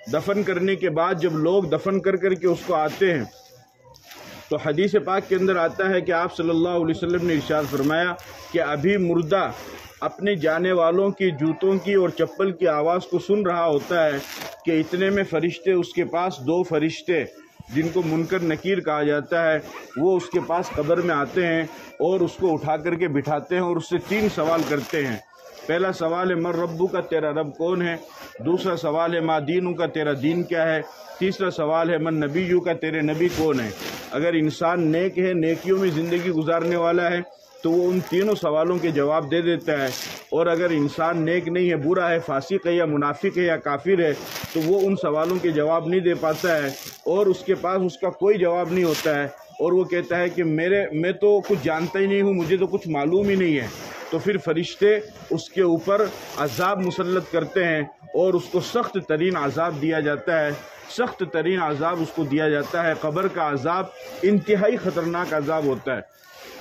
دفن کرنے کے بعد جب لوگ دفن کر کر کے اس کو آتے ہیں تو حدیث پاک کے اندر آتا ہے کہ آپ صلی اللہ علیہ وسلم نے ارشاد فرمایا کہ ابھی مردہ اپنے جانے والوں کی جوتوں کی اور چپل کی آواز کو سن رہا ہوتا ہے کہ اتنے میں فرشتے اس کے پاس 2 فرشتے جن کو منکر نکیر کہا جاتا ہے وہ اس کے پاس قبر میں آتے ہیں اور اس کو اٹھا کر کے بٹھاتے ہیں اور اس سے 3 سوال کرتے ہیں۔ پہلا سوال ہے من ربو کا، تیرا رب کون ہے؟ دوسرا سوال ہے ما دینو کا، تیرا دین کیا ہے؟ تیسرا سوال ہے من نبیو کا، تیرے نبی کون ہے؟ اگر انسان نیک ہے، نیکیوں میں زندگی گزارنے والا ہے تو وہ ان تینوں سوالوں کے جواب دے دیتا ہے، اور اگر انسان نیک نہیں ہے، برا ہے، فاسق ہے یا منافق ہے یا کافر ہے تو وہ ان سوالوں کے جواب نہیں دے پاتا ہے اور اس کے پاس اس کا کوئی جواب نہیں ہوتا ہے، اور وہ کہتا ہے کہ میں تو کچھ جانتا ہی نہیں ہوں، مجھے تو کچھ معلوم ہی نہیں ہے۔ تو پھر فرشتے اس کے اوپر عذاب مسلط کرتے ہیں اور اس کو سخت ترین عذاب دیا جاتا ہے، سخت ترین عذاب اس کو دیا جاتا ہے۔ قبر کا عذاب انتہائی خطرناک عذاب ہوتا ہے۔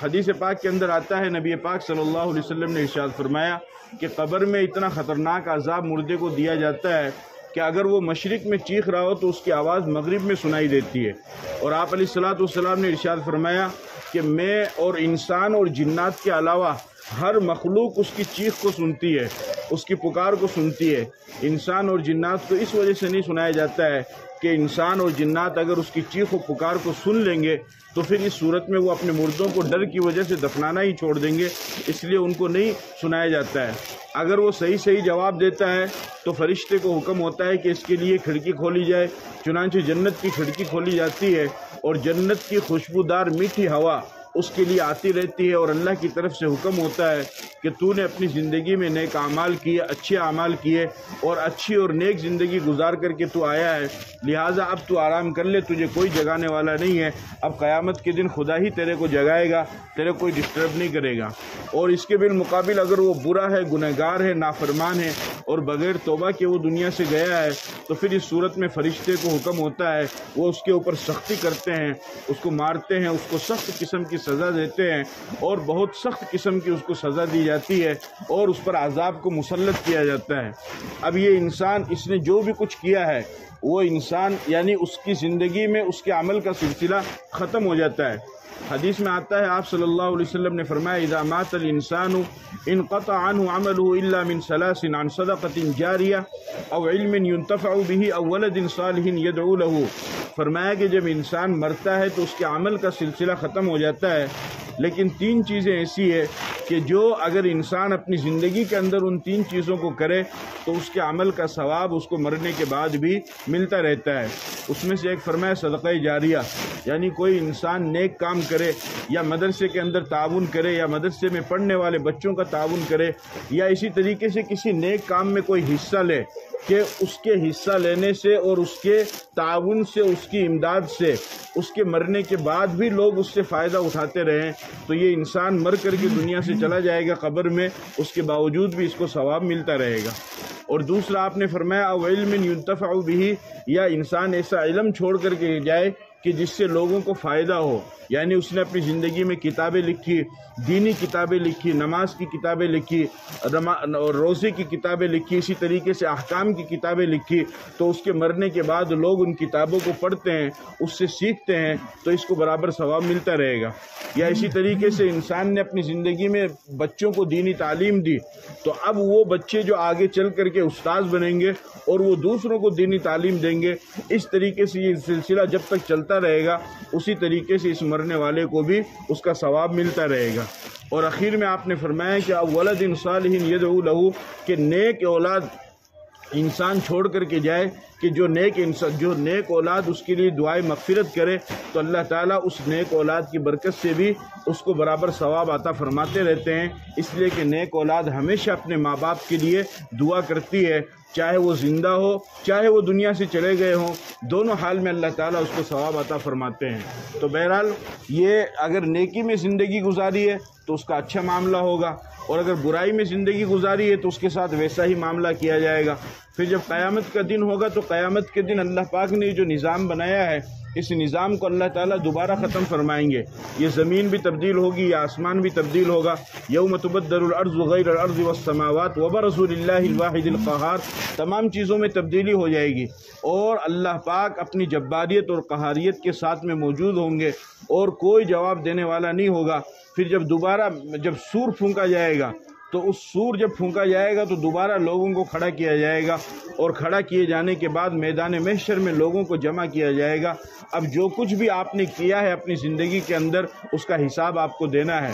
حدیث پاک کے اندر آتا ہے، نبی پاک صلی اللہ علیہ وسلم نے ارشاد فرمایا کہ قبر میں اتنا خطرناک عذاب مردے کو دیا جاتا ہے کہ اگر وہ مشرق میں چیخ رہا ہو تو اس کی آواز مغرب میں سنائی دیتی ہے، اور آپ علیہ الصلوۃ نے ارشاد فرمایا کہ میں اور انسان اور جنات کے علاوہ ہر مخلوق اس کی چیخ کو سنتی ہے، اس کی پکار کو سنتی ہے۔ انسان اور جنات کو اس وجہ سے نہیں سنایا جاتا ہے کہ انسان اور جنات اگر اس کی چیخ و پکار کو سن لیں گے تو پھر اس صورت میں وہ اپنے مردوں کو ڈر کی وجہ سے دفنانا ہی چھوڑ دیں گے، اس لیے ان کو نہیں سنایا جاتا ہے۔ اگر وہ صحیح جواب دیتا ہے تو فرشتے کو حکم ہوتا ہے کہ اس کے لیے کھڑکی کھولی جائے، چنانچہ جنت کی کھڑکی کھولی جاتی ہے اور جنت کی خوشبودار میٹھی ہوا اس کے لیے آتی رہتی ہے، اور اللہ کی طرف سے حکم ہوتا ہے کہ تو نے اپنی زندگی میں نیک اعمال کیے، اچھے اعمال کیے اور اچھی اور نیک زندگی گزار کر کے تو آیا ہے، لہٰذا اب تو آرام کر لے، تجھے کوئی جگانے والا نہیں ہے، اب قیامت کے دن خدا ہی تیرے کو جگائے گا، تیرے کوئی ڈسٹرب نہیں کرے گا۔ اور اس کے بالمقابل اگر وہ برا ہے، گنہگار ہے، نافرمان ہے اور بغیر توبہ کے وہ دنیا سے گیا ہے تو پھر اس صورت میں فرشتے کو حکم ہوتا ہے، وہ اس کے اوپر سختی کرتے ہیں، اس کو مارتے ہیں، اس کو سخت قسم کی سزا دیتے ہیں اور بہت سخت قسم کی اس کو سزا دی جاتی ہے اور اس پر عذاب کو مسلط کیا جاتا ہے۔ اب یہ انسان، اس نے جو بھی کچھ کیا ہے وہ انسان یعنی اس کی زندگی میں اس کے عمل کا سلسلہ ختم ہو جاتا ہے۔ حدیث میں آتا ہے، آپ صلی اللہ علیہ وسلم نے فرمایا اذا مات الانسان انقطع عنه عمله الا من ثلاث عن صدقة جاریہ او علم ينتفع به او ولد صالح يدعو له۔ فرمایا کہ جب انسان مرتا ہے تو اس کے عمل کا سلسلہ ختم ہو جاتا ہے، لیکن 3 چیزیں ایسی ہے کہ جو اگر انسان اپنی زندگی کے اندر ان 3 چیزوں کو کرے تو اس کے عمل کا ثواب اس کو مرنے کے بعد بھی ملتا رہتا ہے۔ اس میں سے ایک فرمایا صدقہ جاریہ، یعنی کوئی انسان نیک کام کرے یا مدرسے کے اندر تعاون کرے یا مدرسے میں پڑھنے والے بچوں کا تعاون کرے یا اسی طریقے سے کسی نیک کام میں کوئی حصہ لے کہ اس کے حصہ لینے سے اور اس کے تعاون سے، اس کی امداد سے اس کے مرنے کے بعد بھی لوگ اس سے فائدہ اٹھاتے رہیں تو یہ انسان مر کر کے دنیا سے چلا جائے گا قبر میں، اس کے باوجود بھی اس کو ثواب ملتا رہے گا۔ اور دوسرا آپ نے فرمایا او علم ينتفع به، یا انسان ایسا علم چھوڑ کر کے جائے کہ جس سے لوگوں کو فائدہ ہو، یعنی اس نے اپنی زندگی میں کتابیں لکھی، دینی کتابیں لکھی، نماز کی کتابیں لکھی، روزے کی کتابیں لکھی، اسی طریقے سے احکام کی کتابیں لکھی، تو اس کے مرنے کے بعد لوگ ان کتابوں کو پڑھتے ہیں، اس سے سیکھتے ہیں تو اس کو برابر ثواب ملتا رہے گا۔ یا اسی طریقے سے انسان نے اپنی زندگی میں بچوں کو دینی تعلیم دی تو اب وہ بچے جو آگے چل کر کے استاذ بنیں گے اور وہ دوسروں کو دینی تعلیم دیں گے، اس طریقے سے یہ سلسلہ جب تک چلتا رہے گا اسی طریقے سے اس مرنے والے کو بھی اس کا ثواب ملتا رہے گا۔ اور اخیر میں آپ نے فرمایا کہ ولد صالح یدعو لہ، کہ نیک اولاد انسان چھوڑ کر کے جائے کہ جو نیک اولاد اس کے لیے دعائے مغفرت کرے تو اللہ تعالیٰ اس نیک اولاد کی برکت سے بھی اس کو برابر ثواب عطا فرماتے رہتے ہیں، اس لیے کہ نیک اولاد ہمیشہ اپنے ماں باپ کے لیے دعا کرتی ہے، چاہے وہ زندہ ہو چاہے وہ دنیا سے چلے گئے ہوں، دونوں حال میں اللہ تعالیٰ اس کو ثواب عطا فرماتے ہیں۔ تو بہرحال یہ اگر نیکی میں زندگی گزاری ہے تو اس کا اچھا معاملہ ہوگا، اور اگر برائی میں زندگی گزاری ہے تو اس کے ساتھ ویسا ہی معاملہ کیا جائے گا۔ پھر جب قیامت کا دن ہوگا تو قیامت کے دن اللہ پاک نے جو نظام بنایا ہے اس نظام کو اللہ تعالیٰ دوبارہ ختم فرمائیں گے. یہ زمین بھی تبدیل ہوگی، یہ آسمان بھی تبدیل ہوگا. یوم تبدل الارض غیر الارض والسماوات وبرزوا للہ الواحد القہار. تمام چیزوں میں تبدیلی ہو جائے گی اور اللہ پاک اپنی جباریت اور قہاریت کے ساتھ میں موجود ہوں گے اور کوئی جواب دینے والا نہیں ہوگا. پھر جب سور پھونکا جائے گا تو اس سور جب پھونکا جائے گا تو دوبارہ لوگوں کو کھڑا کیا جائے گا اور کھڑا کیے جانے کے بعد میدان محشر میں لوگوں کو جمع کیا جائے گا. اب جو کچھ بھی آپ نے کیا ہے اپنی زندگی کے اندر اس کا حساب آپ کو دینا ہے.